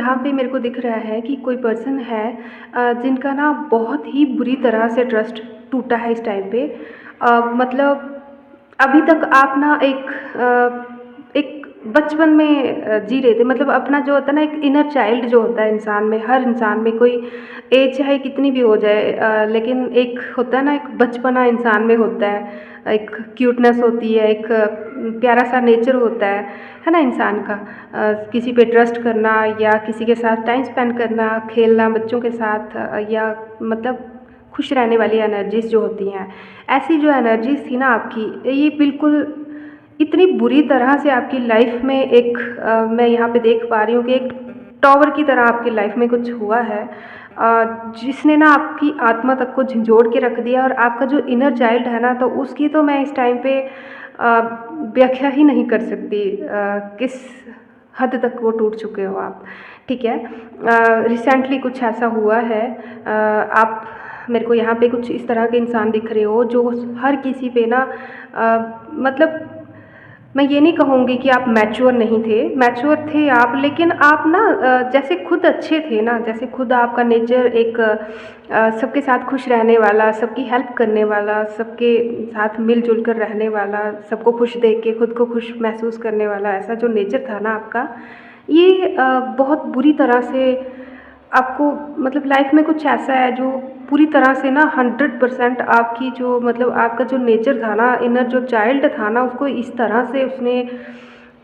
यहाँ पे मेरे को दिख रहा है कि कोई पर्सन है जिनका ना बहुत ही बुरी तरह से ट्रस्ट टूटा है इस टाइम पे। मतलब अभी तक आप ना एक बचपन में जी रहे थे, मतलब अपना जो होता है ना एक इनर चाइल्ड जो होता है इंसान में, हर इंसान में, कोई एज चाहे कितनी भी हो जाए, लेकिन एक होता है ना एक बचपना इंसान में होता है, एक क्यूटनेस होती है, एक प्यारा सा नेचर होता है ना इंसान का। किसी पे ट्रस्ट करना या किसी के साथ टाइम स्पेंड करना, खेलना बच्चों के साथ, या मतलब खुश रहने वाली एनर्जीज़ जो होती हैं, ऐसी जो एनर्जीज़ थी ना आपकी, ये बिल्कुल इतनी बुरी तरह से आपकी लाइफ में एक मैं यहाँ पे देख पा रही हूँ कि एक टॉवर की तरह आपकी लाइफ में कुछ हुआ है, जिसने ना आपकी आत्मा तक को झंझोड़ के रख दिया। और आपका जो इनर चाइल्ड है ना, तो उसकी तो मैं इस टाइम पे व्याख्या ही नहीं कर सकती, किस हद तक वो टूट चुके हो आप। ठीक है, रिसेंटली कुछ ऐसा हुआ है, आप मेरे को यहाँ पे कुछ इस तरह के इंसान दिख रहे हो जो हर किसी पे ना मतलब मैं ये नहीं कहूँगी कि आप मैच्योर नहीं थे, मैच्योर थे आप, लेकिन आप ना जैसे खुद अच्छे थे ना, जैसे खुद आपका नेचर एक सबके साथ खुश रहने वाला, सबकी हेल्प करने वाला, सबके साथ मिलजुल कर रहने वाला, सबको खुश देख के खुद को खुश महसूस करने वाला, ऐसा जो नेचर था ना आपका, ये बहुत बुरी तरह से आपको मतलब लाइफ में कुछ ऐसा है जो पूरी तरह से ना 100% आपकी जो मतलब आपका जो नेचर था ना, इनर जो चाइल्ड था ना, उसको इस तरह से उसने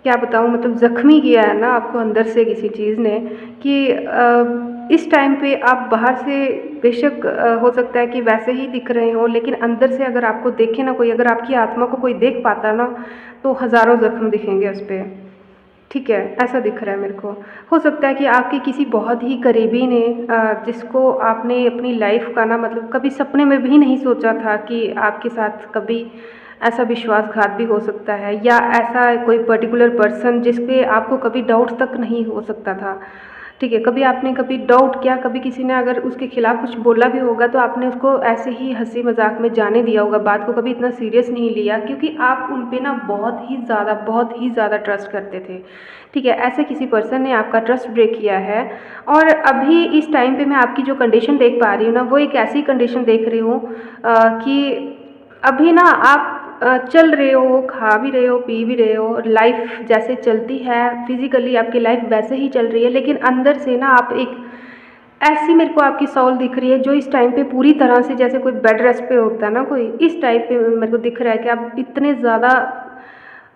क्या बताऊँ मतलब ज़ख्मी किया है ना आपको अंदर से किसी चीज़ ने, कि इस टाइम पे आप बाहर से बेशक हो सकता है कि वैसे ही दिख रहे हो, लेकिन अंदर से अगर आपको देखे ना कोई, अगर आपकी आत्मा को कोई देख पाता ना, तो हज़ारों ज़ख्म दिखेंगे उस पे। ठीक है, ऐसा दिख रहा है मेरे को। हो सकता है कि आपके किसी बहुत ही करीबी ने जिसको आपने अपनी लाइफ़ का ना मतलब कभी सपने में भी नहीं सोचा था कि आपके साथ कभी ऐसा विश्वासघात भी हो सकता है, या ऐसा कोई पर्टिकुलर पर्सन जिस पे आपको कभी डाउट तक नहीं हो सकता था। ठीक है, कभी आपने कभी डाउट किया, कभी किसी ने अगर उसके खिलाफ़ कुछ बोला भी होगा, तो आपने उसको ऐसे ही हँसी मज़ाक में जाने दिया होगा, बात को कभी इतना सीरियस नहीं लिया, क्योंकि आप उन पे ना बहुत ही ज़्यादा ट्रस्ट करते थे। ठीक है, ऐसे किसी पर्सन ने आपका ट्रस्ट ब्रेक किया है, और अभी इस टाइम पे मैं आपकी जो कंडीशन देख पा रही हूँ ना, वो एक ऐसी कंडीशन देख रही हूँ कि अभी ना आप चल रहे हो, खा भी रहे हो, पी भी रहे हो, लाइफ जैसे चलती है, फिज़िकली आपकी लाइफ वैसे ही चल रही है, लेकिन अंदर से ना आप एक ऐसी मेरे को आपकी सोल दिख रही है जो इस टाइम पे पूरी तरह से जैसे कोई बेड रेस्ट पे होता है ना कोई, इस टाइप पे मेरे को दिख रहा है कि आप इतने ज़्यादा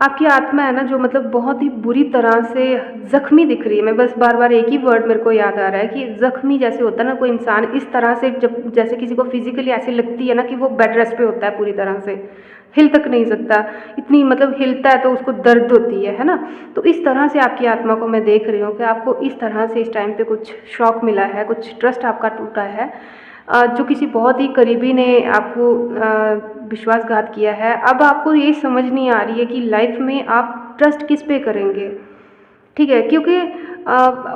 आपकी आत्मा है ना जो मतलब बहुत ही बुरी तरह से ज़ख्मी दिख रही है। मैं बस बार-बार एक ही वर्ड मेरे को याद आ रहा है कि ज़ख्मी जैसे होता है ना कोई इंसान, इस तरह से जब जैसे किसी को फिज़िकली ऐसी लगती है ना कि वो बेड रेस्ट पे होता है पूरी तरह से, हिल तक नहीं सकता, इतनी मतलब हिलता है तो उसको दर्द होती है ना? तो इस तरह से आपकी आत्मा को मैं देख रही हूँ कि आपको इस तरह से इस टाइम पे कुछ शॉक मिला है, कुछ ट्रस्ट आपका टूटा है, जो किसी बहुत ही करीबी ने आपको विश्वासघात किया है। अब आपको ये समझ नहीं आ रही है कि लाइफ में आप ट्रस्ट किस पे करेंगे, ठीक है? क्योंकि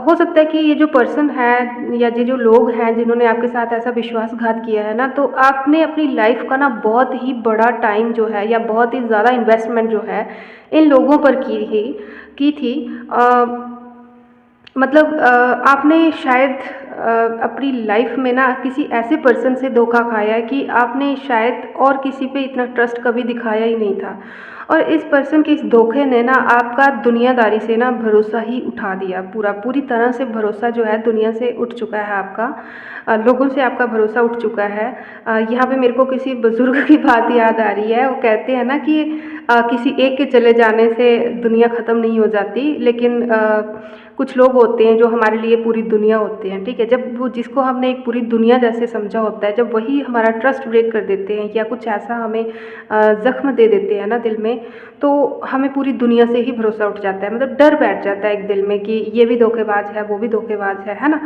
हो सकता है कि ये जो पर्सन है या ये जो लोग हैं जिन्होंने आपके साथ ऐसा विश्वासघात किया है ना, तो आपने अपनी लाइफ का ना बहुत ही बड़ा टाइम जो है या बहुत ही ज़्यादा इन्वेस्टमेंट जो है इन लोगों पर की थी। मतलब आपने शायद अपनी लाइफ में ना किसी ऐसे पर्सन से धोखा खाया है कि आपने शायद और किसी पे इतना ट्रस्ट कभी दिखाया ही नहीं था, और इस पर्सन के इस धोखे ने ना आपका दुनियादारी से ना भरोसा ही उठा दिया, पूरी तरह से भरोसा जो है दुनिया से उठ चुका है आपका, लोगों से आपका भरोसा उठ चुका है। यहाँ पे मेरे को किसी बुज़ुर्ग की बात याद आ रही है, वो कहते हैं ना कि किसी एक के चले जाने से दुनिया ख़त्म नहीं हो जाती, लेकिन कुछ लोग होते हैं जो हमारे लिए पूरी दुनिया होते हैं। ठीक है, जब वो जिसको हमने एक पूरी दुनिया जैसे समझा होता है, जब वही हमारा ट्रस्ट ब्रेक कर देते हैं या कुछ ऐसा हमें ज़ख्म दे देते हैं ना दिल में, तो हमें पूरी दुनिया से ही भरोसा उठ जाता है, मतलब डर बैठ जाता है एक दिल में कि ये भी धोखेबाज है, वो भी धोखेबाज है ना?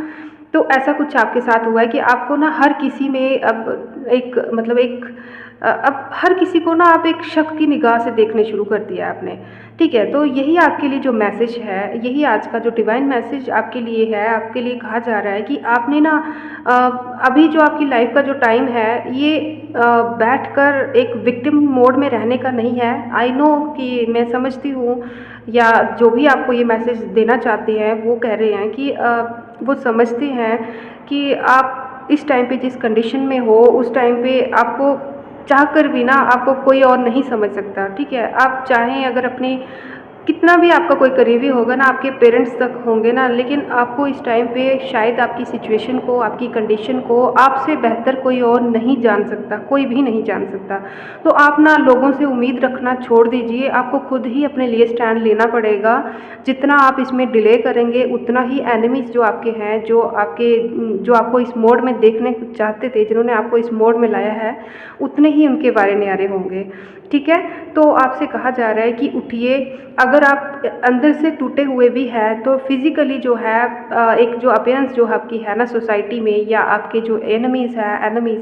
तो ऐसा कुछ आपके साथ हुआ है कि आपको ना हर किसी में अब एक मतलब एक अब हर किसी को ना आप एक शक की निगाह से देखने शुरू कर दिया आपने। ठीक है, तो यही आपके लिए जो मैसेज है, यही आज का जो डिवाइन मैसेज आपके लिए है, आपके लिए कहा जा रहा है कि आपने ना अ, अभी जो आपकी लाइफ का जो टाइम है, ये बैठकर एक विक्टिम मोड में रहने का नहीं है। आई नो कि मैं समझती हूँ या जो भी आपको ये मैसेज देना चाहते हैं वो कह रहे हैं कि वो समझते हैं कि आप इस टाइम पे जिस कंडीशन में हो उस टाइम पे आपको चाह कर भी ना आपको कोई और नहीं समझ सकता, ठीक है? आप चाहें अगर अपनी कितना भी आपका कोई करीबी होगा ना, आपके पेरेंट्स तक होंगे ना, लेकिन आपको इस टाइम पे शायद आपकी सिचुएशन को, आपकी कंडीशन को आपसे बेहतर कोई और नहीं जान सकता, कोई भी नहीं जान सकता। तो आप ना लोगों से उम्मीद रखना छोड़ दीजिए, आपको खुद ही अपने लिए स्टैंड लेना पड़ेगा। जितना आप इसमें डिले करेंगे उतना ही एनिमीज़ जो आपके हैं, जो आपको इस मोड में देखने चाहते थे, जिन्होंने आपको इस मोड में लाया है, उतने ही उनके वारे न्यारे होंगे, ठीक है? तो आपसे कहा जा रहा है कि उठिए। अगर आप अंदर से टूटे हुए भी हैं तो फिज़िकली जो है एक जो अपीयरेंस जो आपकी है ना सोसाइटी में, या आपके जो एनिमीज़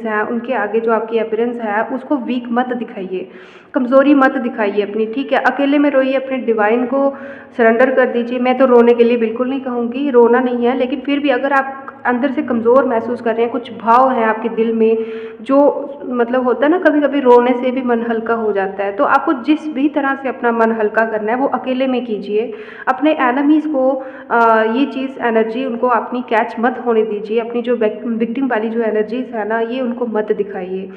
हैं उनके आगे जो आपकी अपीयरेंस है उसको वीक मत दिखाइए, कमज़ोरी मत दिखाइए अपनी, ठीक है? अकेले में रोइए, अपने डिवाइन को सरेंडर कर दीजिए। मैं तो रोने के लिए बिल्कुल नहीं कहूँगी, रोना नहीं है, लेकिन फिर भी अगर आप अंदर से कमज़ोर महसूस कर रहे हैं, कुछ भाव हैं आपके दिल में जो मतलब होता है ना, कभी कभी रोने से भी मन हल्का हो जाता है, तो आपको जिस भी तरह से अपना मन हल्का करना है वो अकेले में कीजिए। अपने एनिमीज़ को ये चीज़ एनर्जी उनको अपनी कैच मत होने दीजिए, अपनी जो विक्टिम वाली जो एनर्जीज़ है ना ये उनको मत दिखाइए,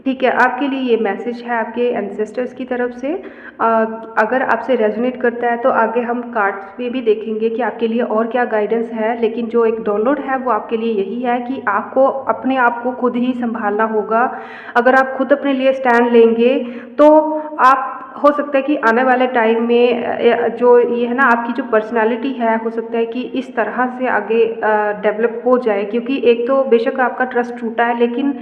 ठीक है? आपके लिए ये मैसेज है आपके एंसेस्टर्स की तरफ से। अगर आपसे रेजोनेट करता है तो आगे हम कार्ड्स में भी देखेंगे कि आपके लिए और क्या गाइडेंस है, लेकिन जो एक डाउनलोड है वो आपके लिए यही है कि आपको अपने आप को खुद ही संभालना होगा। अगर आप खुद अपने लिए स्टैंड लेंगे तो आप हो सकता है कि आने वाले टाइम में जो ये है ना आपकी जो पर्सनालिटी है, हो सकता है कि इस तरह से आगे डेवलप हो जाए, क्योंकि एक तो बेशक आपका ट्रस्ट टूटा है, लेकिन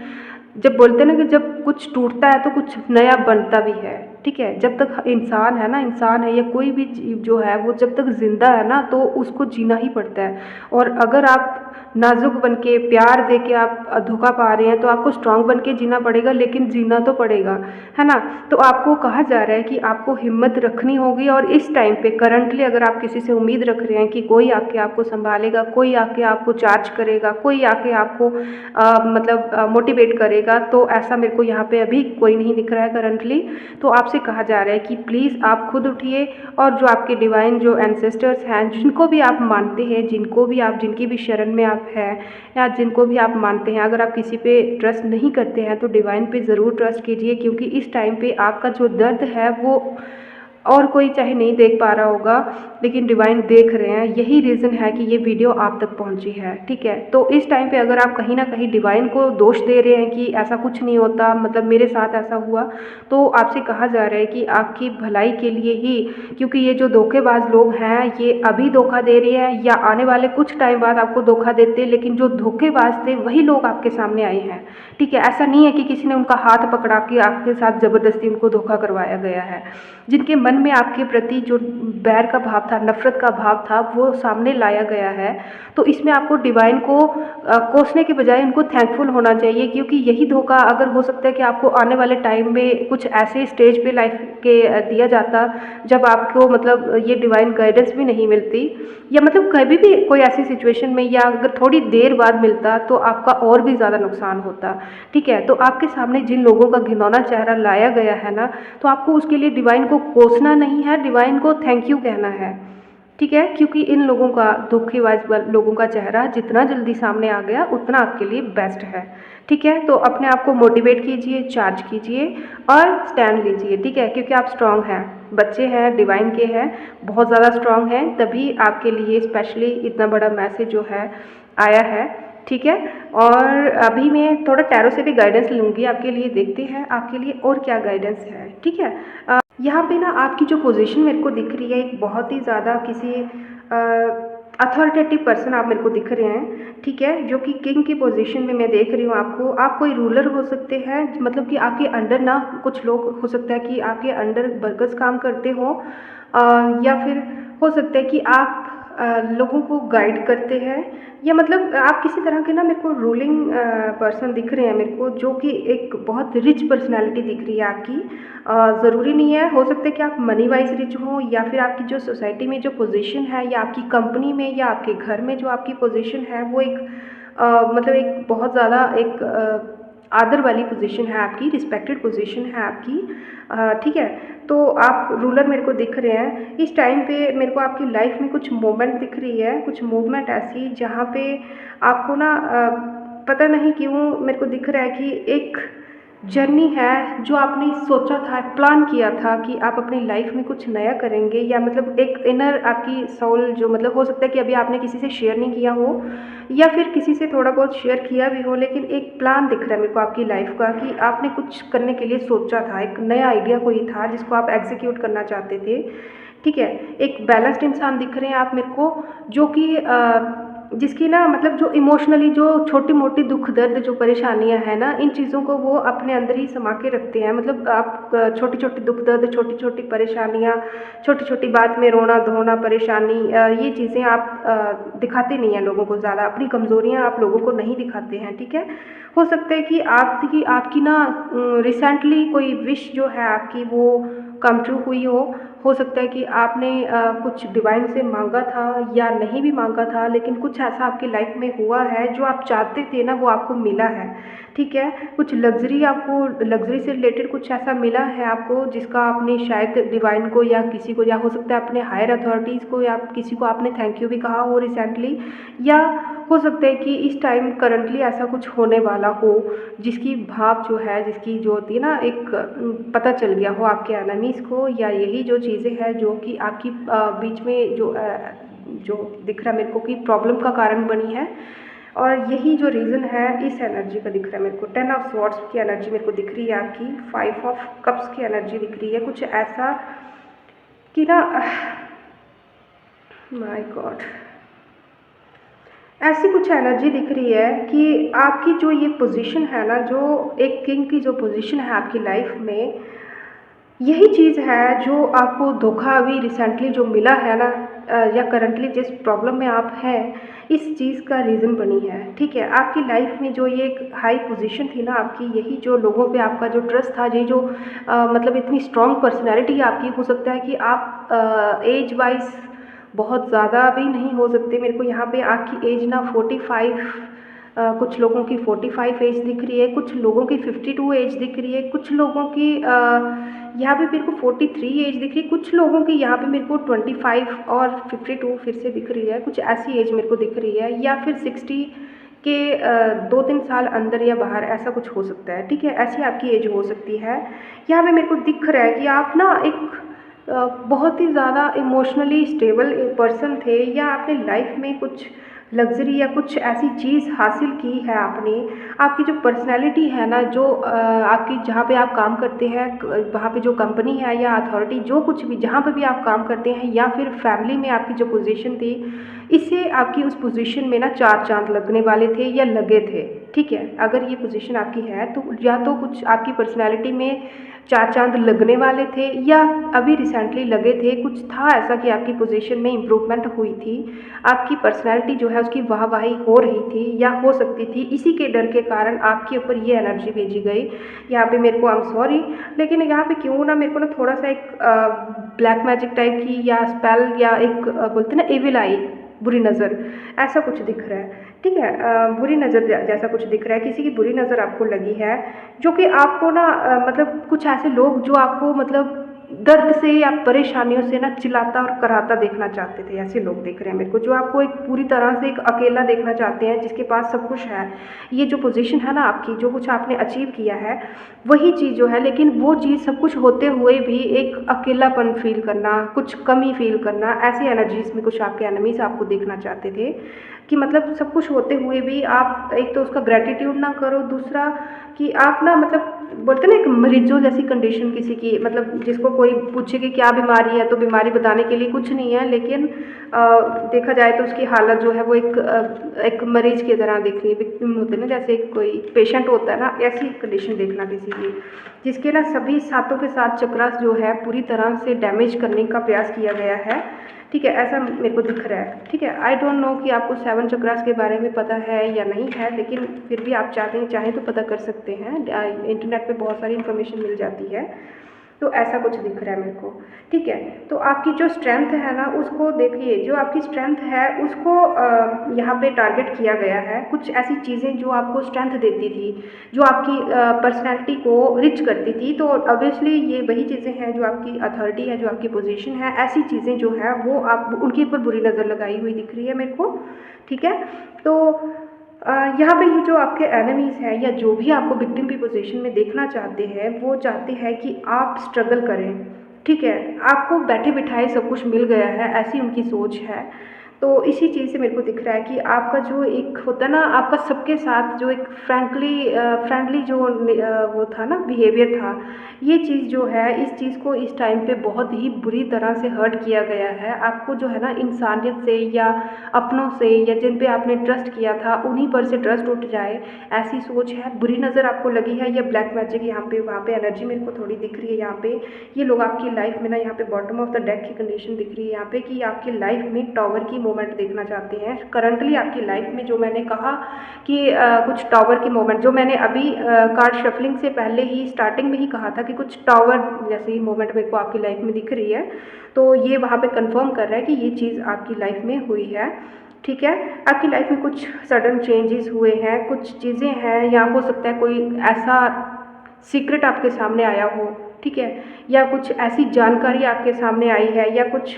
जब बोलते हैं ना कि जब कुछ टूटता है तो कुछ नया बनता भी है, ठीक है? जब तक इंसान है ना, इंसान है या कोई भी जीव जो है वो जब तक ज़िंदा है ना तो उसको जीना ही पड़ता है। और अगर आप नाजुक बन के, प्यार दे के आप धोखा पा रहे हैं तो आपको स्ट्रॉन्ग बन के जीना पड़ेगा, लेकिन जीना तो पड़ेगा, है ना? तो आपको कहा जा रहा है कि आपको हिम्मत रखनी होगी, और इस टाइम पे करंटली अगर आप किसी से उम्मीद रख रहे हैं कि कोई आके आपको संभालेगा, कोई आके आपको चार्ज करेगा, कोई आके आपको मतलब मोटिवेट करेगा, तो ऐसा मेरे को यहाँ पे अभी कोई नहीं दिख रहा है करंटली। तो आपसे कहा जा रहा है कि प्लीज़ आप खुद उठिए, और जो आपके डिवाइन जो एंसेस्टर्स हैं, जिनको भी आप मानते हैं, जिनकी भी शरण में आप हैं, या जिनको भी आप मानते हैं, अगर आप किसी पे ट्रस्ट नहीं करते हैं तो डिवाइन पे ज़रूर ट्रस्ट कीजिए, क्योंकि इस टाइम पे आपका जो दर्द है वो और कोई चाहे नहीं देख पा रहा होगा, लेकिन डिवाइन देख रहे हैं। यही रीज़न है कि ये वीडियो आप तक पहुंची है, ठीक है? तो इस टाइम पे अगर आप कहीं ना कहीं डिवाइन को दोष दे रहे हैं कि ऐसा कुछ नहीं होता, मतलब मेरे साथ ऐसा हुआ, तो आपसे कहा जा रहा है कि आपकी भलाई के लिए ही, क्योंकि ये जो धोखेबाज लोग हैं ये अभी धोखा दे रहे हैं या आने वाले कुछ टाइम बाद आपको धोखा देते, लेकिन जो धोखेबाज थे वही लोग आपके सामने आए हैं, ठीक है? ऐसा नहीं है कि किसी ने उनका हाथ पकड़ा के आपके साथ ज़बरदस्ती उनको धोखा करवाया गया है। जिनके मन में आपके प्रति जो बैर का भाव था, नफ़रत का भाव था, वो सामने लाया गया है। तो इसमें आपको डिवाइन को कोसने के बजाय उनको थैंकफुल होना चाहिए, क्योंकि यही धोखा अगर हो सकता है कि आपको आने वाले टाइम में कुछ ऐसे स्टेज पे लाइफ के दिया जाता जब आपको मतलब ये डिवाइन गाइडेंस भी नहीं मिलती, या मतलब कभी भी कोई ऐसी सिचुएशन में, या अगर थोड़ी देर बाद मिलता तो आपका और भी ज़्यादा नुकसान होता, ठीक है? तो आपके सामने जिन लोगों का घिनौना चेहरा लाया गया है ना, तो आपको उसके लिए डिवाइन को कोसना नहीं है, डिवाइन को थैंक यू कहना है, ठीक है? क्योंकि इन लोगों का, धोखेबाज लोगों का चेहरा जितना जल्दी सामने आ गया उतना आपके लिए बेस्ट है, ठीक है? तो अपने आप को मोटिवेट कीजिए, चार्ज कीजिए और स्टैंड लीजिए, ठीक है? क्योंकि आप स्ट्रांग हैं, बच्चे हैं, डिवाइन के हैं, बहुत ज़्यादा स्ट्रांग हैं, तभी आपके लिए स्पेशली इतना बड़ा मैसेज जो है आया है, ठीक है? और अभी मैं थोड़ा टैरो से भी गाइडेंस लूँगी आपके लिए, देखते हैं आपके लिए और क्या गाइडेंस है, ठीक है? यहाँ पे ना आपकी जो पोजीशन मेरे को दिख रही है, एक बहुत ही ज़्यादा किसी अथॉरिटेटिव पर्सन आप मेरे को दिख रहे हैं, ठीक है? जो कि किंग की पोजीशन में मैं देख रही हूँ आपको। आप कोई रूलर हो सकते हैं, मतलब कि आपके अंडर ना कुछ लोग, हो सकता है कि आपके अंडर वर्कर्स काम करते हों, या फिर हो सकता है कि आप लोगों को गाइड करते हैं, या मतलब आप किसी तरह के ना मेरे को रूलिंग पर्सन दिख रहे हैं मेरे को, जो कि एक बहुत रिच पर्सनैलिटी दिख रही है आपकी। ज़रूरी नहीं है, हो सकता है कि आप मनी वाइज रिच हों, या फिर आपकी जो सोसाइटी में जो पोजीशन है, या आपकी कंपनी में, या आपके घर में जो आपकी पोजीशन है वो एक मतलब एक बहुत ज़्यादा एक आदर वाली पोजीशन है आपकी, रिस्पेक्टेड पोजीशन है आपकी, ठीक है। तो आप रूलर मेरे को दिख रहे हैं इस टाइम पे। मेरे को आपकी लाइफ में कुछ मोमेंट दिख रही है, कुछ मूवमेंट ऐसी जहाँ पे आपको ना पता नहीं क्यों मेरे को दिख रहा है कि एक जर्नी है जो आपने सोचा था, प्लान किया था कि आप अपनी लाइफ में कुछ नया करेंगे, या मतलब एक इनर आपकी सोल जो मतलब हो सकता है कि अभी आपने किसी से शेयर नहीं किया हो या फिर किसी से थोड़ा बहुत शेयर किया भी हो, लेकिन एक प्लान दिख रहा है मेरे को आपकी लाइफ का कि आपने कुछ करने के लिए सोचा था, एक नया आइडिया कोई था जिसको आप एग्जीक्यूट करना चाहते थे, ठीक है। एक बैलेंस्ड इंसान दिख रहे हैं आप मेरे को, जो कि जिसकी ना मतलब जो इमोशनली जो छोटी मोटी दुख दर्द जो परेशानियां हैं ना, इन चीज़ों को वो अपने अंदर ही समा के रखते हैं। मतलब आप छोटी छोटी दुख दर्द, छोटी छोटी परेशानियां, छोटी छोटी बात में रोना धोना परेशानी, ये चीज़ें आप दिखाते नहीं हैं लोगों को ज़्यादा, अपनी कमज़ोरियां आप लोगों को नहीं दिखाते हैं, ठीक है। हो सकता है कि आपकी ना रिसेंटली कोई विश जो है आपकी वो कम ट्रू हुई हो सकता है कि आपने कुछ डिवाइन से मांगा था या नहीं भी मांगा था, लेकिन कुछ ऐसा आपकी लाइफ में हुआ है जो आप चाहते थे ना, वो आपको मिला है, ठीक है। कुछ लग्जरी आपको, लग्जरी से रिलेटेड कुछ ऐसा मिला है आपको जिसका आपने शायद डिवाइन को या किसी को, या हो सकता है अपने हायर अथॉरिटीज़ को या किसी को आपने थैंक यू भी कहा हो रिसेंटली, या हो सकता है कि इस टाइम करंटली ऐसा कुछ होने वाला हो जिसकी भाव जो है, जिसकी जो होती है ना एक पता चल गया हो आपके एनिमीज़ को, या यही जो चीज़ें हैं जो कि आपकी बीच में जो दिख रहा है मेरे को कि प्रॉब्लम का कारण बनी है। और यही जो रीज़न है इस एनर्जी का दिख रहा है मेरे को। 10 ऑफ स्वॉर्ड्स की एनर्जी मेरे को दिख रही है आपकी, 5 ऑफ कप्स की एनर्जी दिख रही है। कुछ ऐसा कि ना माय गॉड, ऐसी कुछ एनर्जी दिख रही है कि आपकी जो ये पोजीशन है ना, जो एक किंग की जो पोजीशन है आपकी लाइफ में, यही चीज़ है जो आपको धोखा अभी रिसेंटली जो मिला है ना, या करंटली जिस प्रॉब्लम में आप हैं, इस चीज़ का रीज़न बनी है, ठीक है। आपकी लाइफ में जो ये एक हाई पोजीशन थी ना आपकी, यही जो लोगों पे आपका जो ट्रस्ट था, ये जो मतलब इतनी स्ट्रॉन्ग पर्सनैलिटी आपकी, हो सकता है कि आप एज वाइज बहुत ज़्यादा भी नहीं हो सकते। मेरे को यहाँ पे आपकी एज ना 45, कुछ लोगों की 45 एज दिख रही है, कुछ लोगों की 52 एज दिख रही है, कुछ लोगों की यहाँ पे मेरे को 43 एज दिख रही है, कुछ लोगों की यहाँ पे मेरे को 25 और 52 फिर से दिख रही है। कुछ ऐसी एज मेरे को दिख रही है, या फिर 60 के 2-3 साल अंदर या बाहर ऐसा कुछ हो सकता है, ठीक है। ऐसी आपकी एज हो सकती है। यहाँ पे मेरे को दिख रहा है कि आप ना एक बहुत ही ज़्यादा इमोशनली स्टेबल पर्सन थे, या आपने लाइफ में कुछ लग्ज़री या कुछ ऐसी चीज़ हासिल की है आपने। आपकी जो पर्सनैलिटी है ना, जो आपकी जहाँ पे आप काम करते हैं, वहाँ पे जो कंपनी है या अथॉरिटी, जो कुछ भी जहाँ पे भी आप काम करते हैं, या फिर फैमिली में आपकी जो पोजीशन थी, इससे आपकी उस पोजीशन में ना 4 चाँद लगने वाले थे या लगे थे, ठीक है। अगर ये पोजीशन आपकी है तो या तो कुछ आपकी पर्सनैलिटी में 4 चाँद लगने वाले थे, या अभी रिसेंटली लगे थे। कुछ था ऐसा कि आपकी पोजीशन में इम्प्रूवमेंट हुई थी, आपकी पर्सनैलिटी जो है उसकी वाहवाही हो रही थी या हो सकती थी। इसी के डर के कारण आपके ऊपर ये एनर्जी भेजी गई। यहाँ पे मेरे को आई एम सॉरी, लेकिन यहाँ पे क्यों ना मेरे को ना थोड़ा सा एक ब्लैक मैजिक टाइप की या स्पेल, या एक बोलते ना एविल आई, बुरी नज़र, ऐसा कुछ दिख रहा है, ठीक है। बुरी नज़र जैसा कुछ दिख रहा है, किसी की बुरी नज़र आपको लगी है, जो कि आपको ना मतलब कुछ ऐसे लोग जो आपको मतलब दर्द से या परेशानियों से ना चिल्लाता और कराहता देखना चाहते थे, ऐसे लोग दिख रहे हैं मेरे को, जो आपको एक पूरी तरह से एक अकेला देखना चाहते हैं, जिसके पास सब कुछ है। ये जो पोजीशन है ना आपकी, जो कुछ आपने अचीव किया है, वही चीज़ जो है, लेकिन वो चीज़ सब कुछ होते हुए भी एक अकेलापन फील करना, कुछ कमी फील करना, ऐसी एनर्जीज में कुछ आपके एनिमीज आपको देखना चाहते थे कि मतलब सब कुछ होते हुए भी आप एक तो उसका ग्रेटिट्यूड ना करो, दूसरा कि आप ना मतलब बोलते ना एक मरीजों जैसी कंडीशन किसी की, मतलब जिसको कोई पूछे कि क्या बीमारी है, तो बीमारी बताने के लिए कुछ नहीं है, लेकिन देखा जाए तो उसकी हालत जो है वो एक मरीज की तरह दिख रही है। विक्टिम होते हैं ना, जैसे कोई पेशेंट होता है ना, ऐसी कंडीशन देखना किसी की, जिसके ना सभी सातों के साथ चक्रास जो है पूरी तरह से डैमेज करने का प्रयास किया गया है, ठीक है। ऐसा मेरे को दिख रहा है, ठीक है। आई डोंट नो कि आपको 7 चक्रास के बारे में पता है या नहीं है, लेकिन फिर भी आप चाहें तो पता कर सकते हैं। इंटरनेट पे बहुत सारी इन्फॉर्मेशन मिल जाती है। तो ऐसा कुछ दिख रहा है मेरे को, ठीक है। तो आपकी जो स्ट्रेंथ है ना उसको देखिए, जो आपकी स्ट्रेंथ है उसको यहाँ पे टारगेट किया गया है। कुछ ऐसी चीज़ें जो आपको स्ट्रेंथ देती थी, जो आपकी पर्सनैलिटी को रिच करती थी, तो ऑब्वियसली ये वही चीज़ें हैं जो आपकी अथॉरिटी है, जो आपकी पोजीशन है। ऐसी चीज़ें जो है वो आप उनके ऊपर बुरी नज़र लगाई हुई दिख रही है मेरे को, ठीक है। तो यहाँ पे ये जो आपके एनिमीज़ हैं या जो भी आपको विक्टिम की पोजीशन में देखना चाहते हैं, वो चाहते हैं कि आप स्ट्रगल करें, ठीक है। आपको बैठे बिठाए सब कुछ मिल गया है, ऐसी उनकी सोच है। तो इसी चीज़ से मेरे को दिख रहा है कि आपका जो एक होता है ना, आपका सबके साथ जो एक फ्रेंडली जो वो था ना, बिहेवियर था, ये चीज़ जो है, इस चीज़ को इस टाइम पे बहुत ही बुरी तरह से हर्ट किया गया है। आपको जो है ना इंसानियत से या अपनों से या जिन पे आपने ट्रस्ट किया था उन्हीं पर से ट्रस्ट उठ जाए, ऐसी सोच है। बुरी नज़र आपको लगी है या ब्लैक मैजिक यहाँ पे वहाँ पे एनर्जी मेरे को थोड़ी दिख रही है। यहाँ पे ये लोग आपकी लाइफ में ना, यहाँ पे बॉटम ऑफ द डेक की कंडीशन दिख रही है यहाँ पे कि आपकी लाइफ में टावर की मोमेंट देखना चाहते हैं। करंटली आपकी लाइफ में जो मैंने कहा कि कुछ टावर की मोमेंट, जो मैंने अभी कार्ड शफलिंग से पहले ही स्टार्टिंग में ही कहा था कि कुछ टावर जैसी मोमेंट मेरे को आपकी लाइफ में दिख रही है, तो ये वहाँ पे कंफर्म कर रहा है कि ये चीज़ आपकी लाइफ में हुई है, ठीक है। आपकी लाइफ में कुछ सडन चेंजेस हुए हैं, कुछ चीज़ें हैं, या हो सकता है कोई ऐसा सीक्रेट आपके सामने आया हो, ठीक है, या कुछ ऐसी जानकारी आपके सामने आई है, या कुछ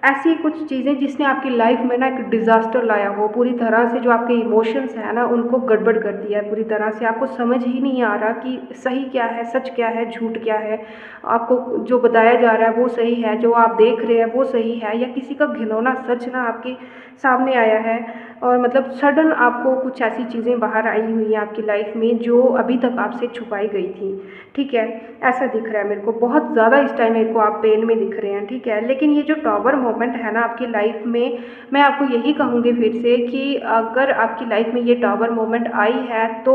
ऐसी कुछ चीज़ें जिसने आपकी लाइफ में ना एक डिज़ास्टर लाया हो, पूरी तरह से जो आपके इमोशंस हैं ना उनको गड़बड़ कर दिया है पूरी तरह से। आपको समझ ही नहीं आ रहा कि सही क्या है, सच क्या है, झूठ क्या है। आपको जो बताया जा रहा है वो सही है, जो आप देख रहे हैं वो सही है, या किसी का घिनौना सच ना आपके सामने आया है। और मतलब सडन आपको कुछ ऐसी चीज़ें बाहर आई हुई हैं आपकी लाइफ में जो अभी तक आपसे छुपाई गई थी, ठीक है। ऐसा दिख रहा है मेरे को, बहुत ज़्यादा इस टाइम मेरे को आप पेन में दिख रहे हैं, ठीक है। लेकिन ये जो टॉवर मोमेंट है ना आपकी लाइफ में, मैं आपको यही कहूँगी फिर से कि अगर आपकी लाइफ में ये टॉवर मोमेंट आई है, तो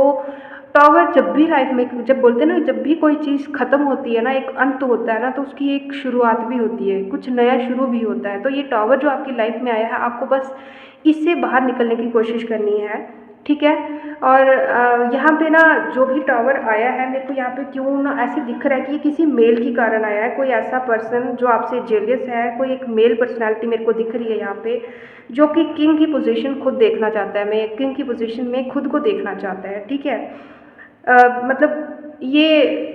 टॉवर जब भी लाइफ में, जब बोलते हैं ना, जब भी कोई चीज़ ख़त्म होती है ना, एक अंत होता है ना, तो उसकी एक शुरुआत भी होती है, कुछ नया शुरू भी होता है। तो ये टॉवर जो आपकी लाइफ में आया है, आपको बस इससे बाहर निकलने की कोशिश करनी है, ठीक है। और यहाँ पे ना जो भी टावर आया है, मेरे को यहाँ पे क्यों ना ऐसे दिख रहा है कि ये किसी मेल के कारण आया है। कोई ऐसा पर्सन जो आपसे जेलियस है, कोई एक मेल पर्सनालिटी मेरे को दिख रही है यहाँ पे, जो कि किंग की पोजीशन खुद देखना चाहता है, मैं किंग की पोजीशन में खुद को देखना चाहता है, ठीक है। मतलब ये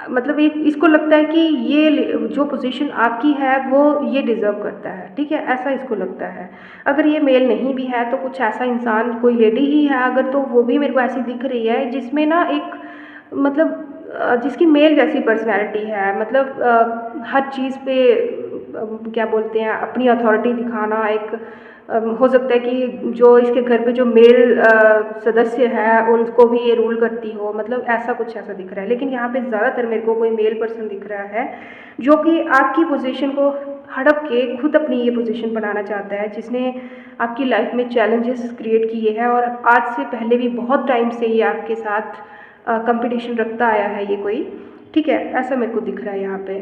मतलब ये इसको लगता है कि ये जो पोजीशन आपकी है वो ये डिज़र्व करता है, ठीक है, ऐसा इसको लगता है। अगर ये मेल नहीं भी है तो कुछ ऐसा इंसान, कोई लेडी ही है अगर, तो वो भी मेरे को ऐसी दिख रही है जिसमें ना एक मतलब जिसकी मेल जैसी पर्सनैलिटी है। मतलब हर चीज़ पे क्या बोलते हैं, अपनी अथॉरिटी दिखाना। एक हो सकता है कि जो इसके घर पे जो मेल सदस्य है उनको भी ये रूल करती हो, मतलब ऐसा कुछ ऐसा दिख रहा है। लेकिन यहाँ पे ज़्यादातर मेरे को कोई मेल पर्सन दिख रहा है जो कि आपकी पोजीशन को हड़प के खुद अपनी ये पोजीशन बनाना चाहता है, जिसने आपकी लाइफ में चैलेंजेस क्रिएट किए हैं और आज से पहले भी बहुत टाइम से ये आपके साथ कंपटीशन रखता आया है ये कोई, ठीक है। ऐसा मेरे को दिख रहा है यहाँ पे,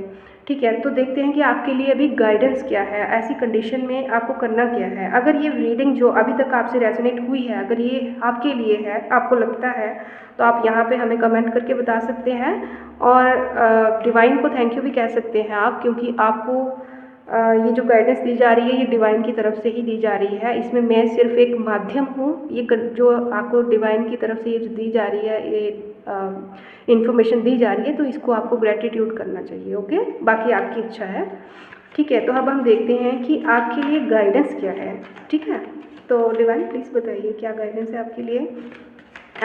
ठीक है। तो देखते हैं कि आपके लिए अभी गाइडेंस क्या है, ऐसी कंडीशन में आपको करना क्या है। अगर ये रीडिंग जो अभी तक आपसे रेजोनेट हुई है, अगर ये आपके लिए है, आपको लगता है, तो आप यहाँ पे हमें कमेंट करके बता सकते हैं। और डिवाइन को थैंक यू भी कह सकते हैं आप, क्योंकि आपको ये जो गाइडेंस दी जा रही है ये डिवाइन की तरफ से ही दी जा रही है। इसमें मैं सिर्फ एक माध्यम हूँ। ये जो आपको डिवाइन की तरफ से ये जो दी जा रही है, ये इन्फॉर्मेशन दी जा रही है, तो इसको आपको ग्रेटिट्यूड करना चाहिए, ओके। बाकी आपकी इच्छा है, ठीक है। तो अब हम देखते हैं कि आपके लिए गाइडेंस क्या है, ठीक है। तो डिवाइन प्लीज़ बताइए क्या गाइडेंस है आपके लिए।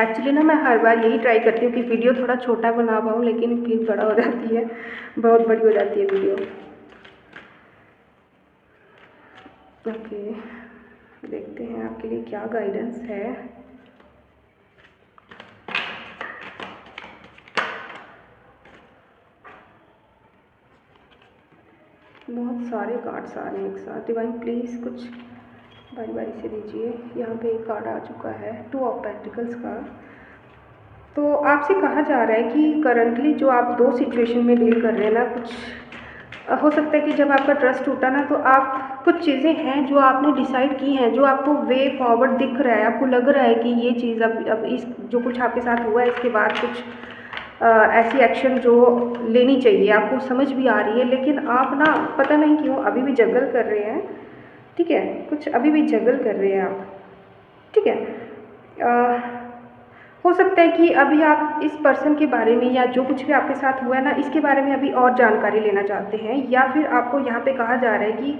एक्चुअली ना मैं हर बार यही ट्राई करती हूँ कि वीडियो थोड़ा छोटा बना पाऊँ, लेकिन फिर बड़ा हो जाती है, बहुत बड़ी हो जाती है वीडियो। ओके, देखते हैं आपके लिए क्या गाइडेंस है। बहुत सारे कार्ड्स आ रहे हैं एक साथ। डिवाइन प्लीज़ कुछ बारी बारी से दीजिए। यहाँ पे एक कार्ड आ चुका है, 2 ऑफ पेंटिकल्स का। तो आपसे कहा जा रहा है कि करंटली जो आप 2 सिचुएशन में डील कर रहे हैं ना, कुछ हो सकता है कि जब आपका ट्रस्ट टूटा ना, तो आप कुछ चीज़ें हैं जो आपने डिसाइड की हैं, जो आपको वे फॉरवर्ड दिख रहा है, आपको लग रहा है कि ये चीज़ अब इस जो कुछ आपके साथ हुआ है इसके बाद कुछ ऐसी एक्शन जो लेनी चाहिए, आपको समझ भी आ रही है, लेकिन आप ना पता नहीं क्यों अभी भी जगल कर रहे हैं। ठीक है, कुछ अभी भी जगल कर रहे हैं आप। ठीक है, हो सकता है कि अभी आप इस पर्सन के बारे में या जो कुछ भी आपके साथ हुआ है ना, इसके बारे में अभी और जानकारी लेना चाहते हैं, या फिर आपको यहाँ पे कहा जा रहा है कि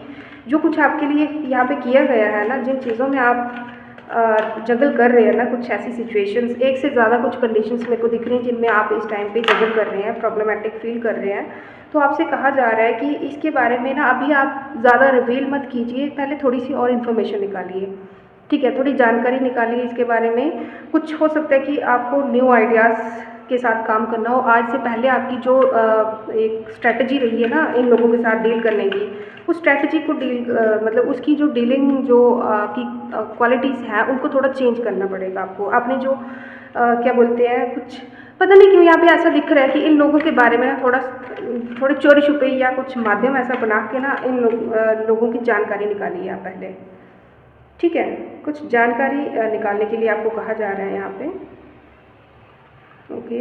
जो कुछ आपके लिए यहाँ पे किया गया है ना, जिन चीज़ों में आप जगल कर रहे हैं ना, कुछ ऐसी सिचुएशंस, एक से ज़्यादा कुछ कंडीशंस मेरे को दिख रही हैं जिनमें आप इस टाइम पे जगल कर रहे हैं, प्रॉब्लमेटिक फील कर रहे हैं। तो आपसे कहा जा रहा है कि इसके बारे में ना अभी आप ज़्यादा रिवील मत कीजिए, पहले थोड़ी सी और इन्फॉर्मेशन निकालिए। ठीक है, थोड़ी जानकारी निकालिए इसके बारे में। कुछ हो सकता है कि आपको न्यू आइडियाज़ के साथ काम करना हो। आज से पहले आपकी जो एक स्ट्रैटेजी रही है ना इन लोगों के साथ डील करने की, उस स्ट्रैटेजी को मतलब उसकी जो डीलिंग जो आपकी क्वालिटीज़ हैं उनको थोड़ा चेंज करना पड़ेगा आपको। आपने जो क्या बोलते हैं, कुछ पता नहीं क्यों यहाँ पे ऐसा दिख रहा है कि इन लोगों के बारे में ना थोड़े चोरी छुपे या कुछ माध्यम ऐसा बना के ना इन लोगों की जानकारी निकालिए आप पहले। ठीक है, कुछ जानकारी निकालने के लिए आपको कहा जा रहा है यहाँ पे। ओके,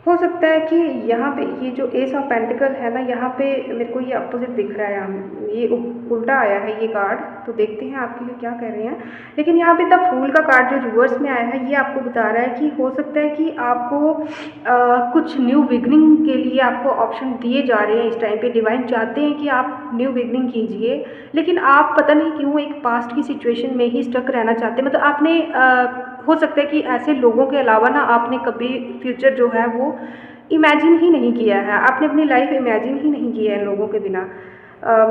हो सकता है कि यहाँ पे ये जो एस ऑफ पेंटिकल है ना, यहाँ पे मेरे को ये अपोजिट दिख रहा है, यहाँ ये उल्टा आया है ये कार्ड। तो देखते हैं आपके लिए क्या कह रहे हैं। लेकिन यहाँ पे द फूल का कार्ड जो रिवर्स में आया है, ये आपको बता रहा है कि हो सकता है कि आपको कुछ न्यू बिगनिंग के लिए आपको ऑप्शन दिए जा रहे हैं इस टाइम पे। डिवाइन चाहते हैं कि आप न्यू बिगनिंग कीजिए, लेकिन आप पता नहीं क्यों एक पास्ट की सिचुएशन में ही स्टक रहना चाहते हैं। मतलब आपने हो सकता है कि ऐसे लोगों के अलावा ना आपने कभी फ्यूचर जो है वो इमेजिन ही नहीं किया है, आपने अपनी लाइफ इमेजिन ही नहीं की है इन लोगों के बिना।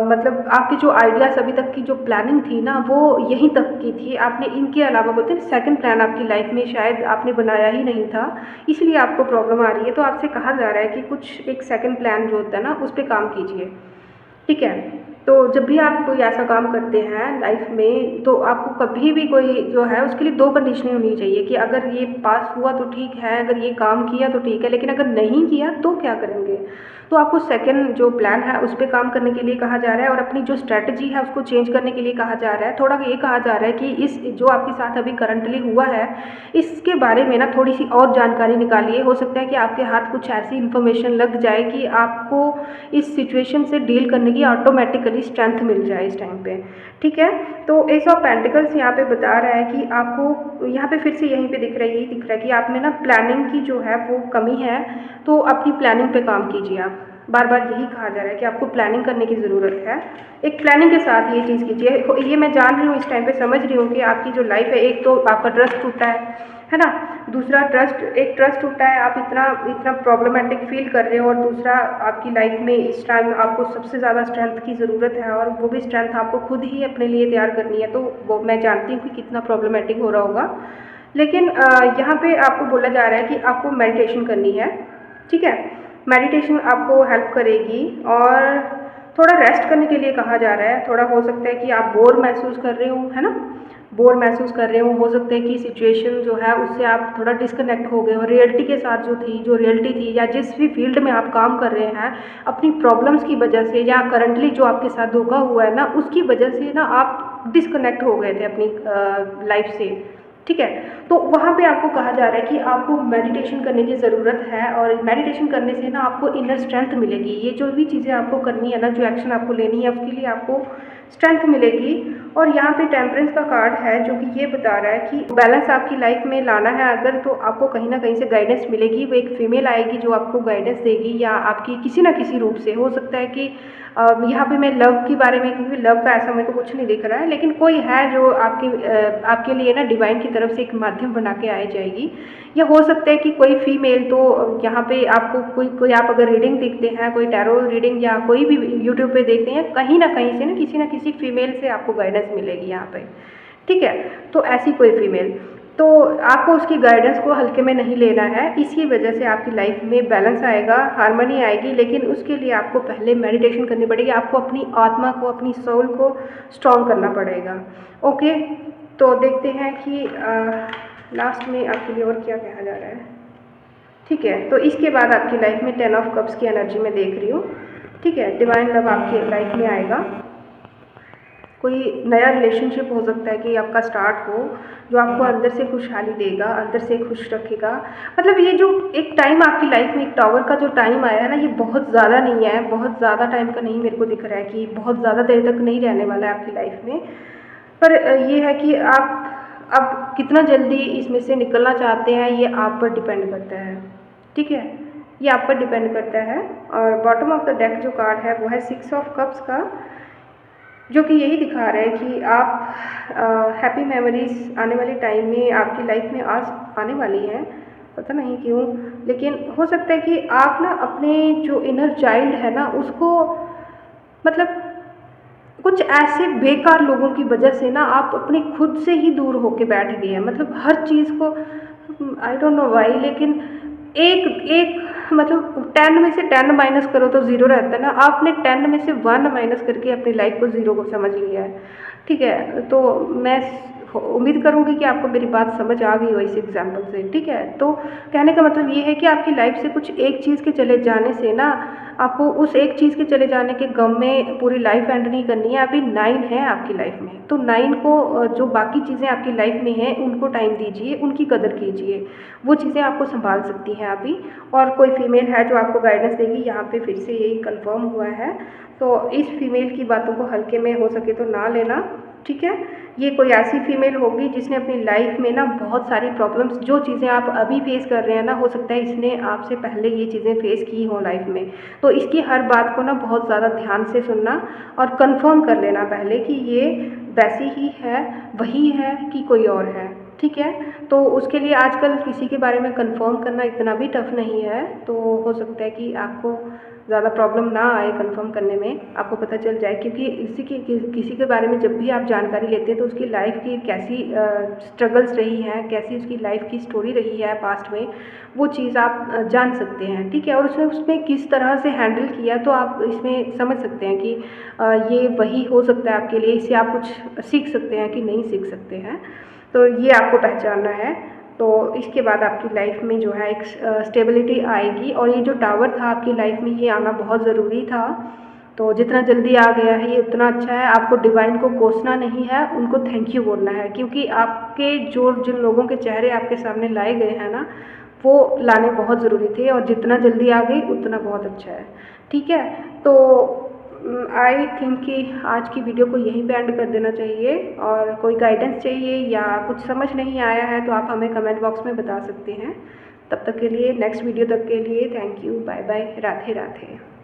मतलब आपकी जो आइडियाज़ अभी तक की जो प्लानिंग थी ना, वो यहीं तक की थी। आपने इनके अलावा बोलते हैं सेकंड प्लान आपकी लाइफ में शायद आपने बनाया ही नहीं था, इसलिए आपको प्रॉब्लम आ रही है। तो आपसे कहा जा रहा है कि कुछ एक सेकंड प्लान जो होता है ना, उस पर काम कीजिए। ठीक है, तो जब भी आप कोई ऐसा काम करते हैं लाइफ में, तो आपको कभी भी कोई जो है उसके लिए दो कंडीशनें होनी चाहिए कि अगर ये पास हुआ तो ठीक है, अगर ये काम किया तो ठीक है, लेकिन अगर नहीं किया तो क्या करेंगे। तो आपको सेकंड जो प्लान है उस पर काम करने के लिए कहा जा रहा है, और अपनी जो स्ट्रैटेजी है उसको चेंज करने के लिए कहा जा रहा है। थोड़ा ये कहा जा रहा है कि इस जो आपके साथ अभी करंटली हुआ है, इसके बारे में ना थोड़ी सी और जानकारी निकालिए। हो सकता है कि आपके हाथ कुछ ऐसी इन्फॉर्मेशन लग जाए कि आपको इस सिचुएशन से डील करने की ऑटोमेटिकली स्ट्रेंथ मिल जाए इस टाइम पे। ठीक है, तो एस ऑफ पेंटिकल्स यहाँ पे बता रहा है कि आपको यहाँ पे फिर से यहीं पे दिख रहा है कि आप में ना प्लानिंग की जो है वो कमी है, तो अपनी प्लानिंग पे काम कीजिए। आप बार बार यही कहा जा रहा है कि आपको प्लानिंग करने की ज़रूरत है। एक प्लानिंग के साथ ये चीज़ कीजिए। ये मैं जान रही हूँ इस टाइम पे, समझ रही हूँ कि आपकी जो लाइफ है, एक तो आपका ट्रस्ट टूटा है ना, दूसरा ट्रस्ट टूटा है, आप इतना इतना प्रॉब्लमेटिक फील कर रहे हो, और दूसरा आपकी लाइफ में इस टाइम आपको सबसे ज़्यादा स्ट्रेंथ की ज़रूरत है, और वो भी स्ट्रेंथ आपको खुद ही अपने लिए तैयार करनी है। तो वो मैं जानती हूँ कि कितना प्रॉब्लमेटिक हो रहा होगा, लेकिन यहाँ पे आपको बोला जा रहा है कि आपको मेडिटेशन करनी है। ठीक है, मेडिटेशन आपको हेल्प करेगी, और थोड़ा रेस्ट करने के लिए कहा जा रहा है। थोड़ा हो सकता है कि आप बोर महसूस कर रहे हो, है ना, बोर महसूस कर रहे हो सकता है कि सिचुएशन जो है उससे आप थोड़ा डिस्कनेक्ट हो गए हो रियलिटी के साथ, जो रियलिटी थी, या जिस भी फील्ड में आप काम कर रहे हैं, अपनी प्रॉब्लम्स की वजह से, या करंटली जो आपके साथ धोखा हुआ है ना, उसकी वजह से ना आप डिस्कनेक्ट हो गए थे अपनी लाइफ से। ठीक है, तो वहाँ पे आपको कहा जा रहा है कि आपको मेडिटेशन करने की ज़रूरत है, और मेडिटेशन करने से ना आपको इनर स्ट्रेंथ मिलेगी। ये जो भी चीज़ें आपको करनी है ना, जो एक्शन आपको लेनी है, उसके लिए आपको स्ट्रेंथ मिलेगी। और यहाँ पे टेम्परेंस का कार्ड है जो कि ये बता रहा है कि बैलेंस आपकी लाइफ में लाना है अगर, तो आपको कहीं ना कहीं से गाइडेंस मिलेगी। वो एक फीमेल आएगी जो आपको गाइडेंस देगी, या आपकी किसी ना किसी रूप से। हो सकता है कि यहाँ पे मैं लव के बारे में, क्योंकि लव का ऐसा मेरे को कुछ नहीं दिख रहा है, लेकिन कोई है जो आपके लिए ना डिवाइन की तरफ से एक माध्यम बना के आ जाएगी। या हो सकता है कि कोई फीमेल, तो यहाँ पे आपको कोई आप अगर रीडिंग देखते हैं, कोई टैरो रीडिंग या कोई भी यूट्यूब पे देखते हैं, कहीं ना कहीं से ना किसी फीमेल से आपको गाइडेंस मिलेगी यहाँ पे। ठीक है, तो ऐसी कोई फीमेल, तो आपको उसकी गाइडेंस को हल्के में नहीं लेना है। इसी वजह से आपकी लाइफ में बैलेंस आएगा, हार्मनी आएगी, लेकिन उसके लिए आपको पहले मेडिटेशन करनी पड़ेगी। आपको अपनी आत्मा को, अपनी सोल को स्ट्रॉन्ग करना पड़ेगा। ओके, तो देखते हैं कि लास्ट में आपके लिए और क्या कहा जा रहा है। ठीक है, तो इसके बाद आपकी लाइफ में 10 ऑफ कप्स की एनर्जी में देख रही हूँ। ठीक है, डिवाइन लव आपकी लाइफ में आएगा। कोई नया रिलेशनशिप हो सकता है कि आपका स्टार्ट हो, जो आपको अंदर से खुशहाली देगा, अंदर से खुश रखेगा। मतलब ये जो एक टाइम आपकी लाइफ में एक टावर का जो टाइम आया है ना, ये बहुत ज़्यादा नहीं है, बहुत ज़्यादा टाइम का नहीं मेरे को दिख रहा है कि बहुत ज़्यादा देर तक नहीं रहने वाला है आपकी लाइफ में। पर ये है कि आप अब कितना जल्दी इसमें से निकलना चाहते हैं, ये आप पर डिपेंड करता है, ठीक है? ये आप पर डिपेंड करता है। और बॉटम ऑफ द डेक जो कार्ड है वो है 6 ऑफ कप्स का, जो कि यही दिखा रहा है कि आप हैप्पी मेमोरीज आने वाले टाइम में आपकी लाइफ में आज आने वाली हैं, पता नहीं क्यों। लेकिन हो सकता है कि आप ना अपने जो इनर चाइल्ड है ना उसको, मतलब कुछ ऐसे बेकार लोगों की वजह से ना आप अपने खुद से ही दूर होके बैठ गए हैं। मतलब हर चीज़ को, आई डोंट नो वाई, लेकिन एक एक मतलब 10 में से 10 माइनस करो तो ज़ीरो रहता है ना, आपने 10 में से 1 माइनस करके अपनी लाइफ को ज़ीरो को समझ लिया है, ठीक है? तो मैं उम्मीद करूँगी कि आपको मेरी बात समझ आ गई हो इस एग्जाम्पल से, ठीक है? तो कहने का मतलब ये है कि आपकी लाइफ से कुछ एक चीज़ के चले जाने से ना, आपको उस एक चीज़ के चले जाने के गम में पूरी लाइफ एंड नहीं करनी है। अभी 9 है आपकी लाइफ में, तो 9 को जो बाकी चीज़ें आपकी लाइफ में हैं उनको टाइम दीजिए, उनकी कदर कीजिए, वो चीज़ें आपको संभाल सकती हैं अभी। और कोई फीमेल है जो आपको गाइडेंस देगी, यहाँ पे फिर से यही कंफर्म हुआ है। तो इस फीमेल की बातों को हल्के में हो सके तो ना लेना, ठीक है? ये कोई ऐसी फीमेल होगी जिसने अपनी लाइफ में ना बहुत सारी प्रॉब्लम्स, जो चीज़ें आप अभी फेस कर रहे हैं ना, हो सकता है इसने आपसे पहले ये चीज़ें फेस की हों लाइफ में। तो इसकी हर बात को ना बहुत ज़्यादा ध्यान से सुनना और कंफर्म कर लेना पहले कि ये वैसी ही है, वही है कि कोई और है, ठीक है? तो उसके लिए आजकल किसी के बारे में कंफर्म करना इतना भी टफ नहीं है, तो हो सकता है कि आपको ज़्यादा प्रॉब्लम ना आए कंफर्म करने में, आपको पता चल जाए। क्योंकि किसी के बारे में जब भी आप जानकारी लेते हैं तो उसकी लाइफ की कैसी स्ट्रगल्स रही हैं, कैसी उसकी लाइफ की स्टोरी रही है पास्ट में, वो चीज़ आप जान सकते हैं, ठीक है? और उसने उसमें किस तरह से हैंडल किया, तो आप इसमें समझ सकते हैं कि ये वही हो सकता है आपके लिए, इससे आप कुछ सीख सकते हैं कि नहीं सीख सकते हैं। तो ये आपको पहचानना है। तो इसके बाद आपकी लाइफ में जो है एक स्टेबिलिटी आएगी। और ये जो टावर था आपकी लाइफ में, ये आना बहुत ज़रूरी था। तो जितना जल्दी आ गया है ये उतना अच्छा है। आपको डिवाइन को कोसना नहीं है, उनको थैंक यू बोलना है, क्योंकि आपके जो जिन लोगों के चेहरे आपके सामने लाए गए हैं ना, वो लाने बहुत ज़रूरी थे। और जितना जल्दी आ गई उतना बहुत अच्छा है, ठीक है? तो आई थिंक कि आज की वीडियो को यहीं पे एंड कर देना चाहिए। और कोई गाइडेंस चाहिए या कुछ समझ नहीं आया है तो आप हमें कमेंट बॉक्स में बता सकते हैं। तब तक के लिए, नेक्स्ट वीडियो तक के लिए thank you, bye bye, Radhe Radhe.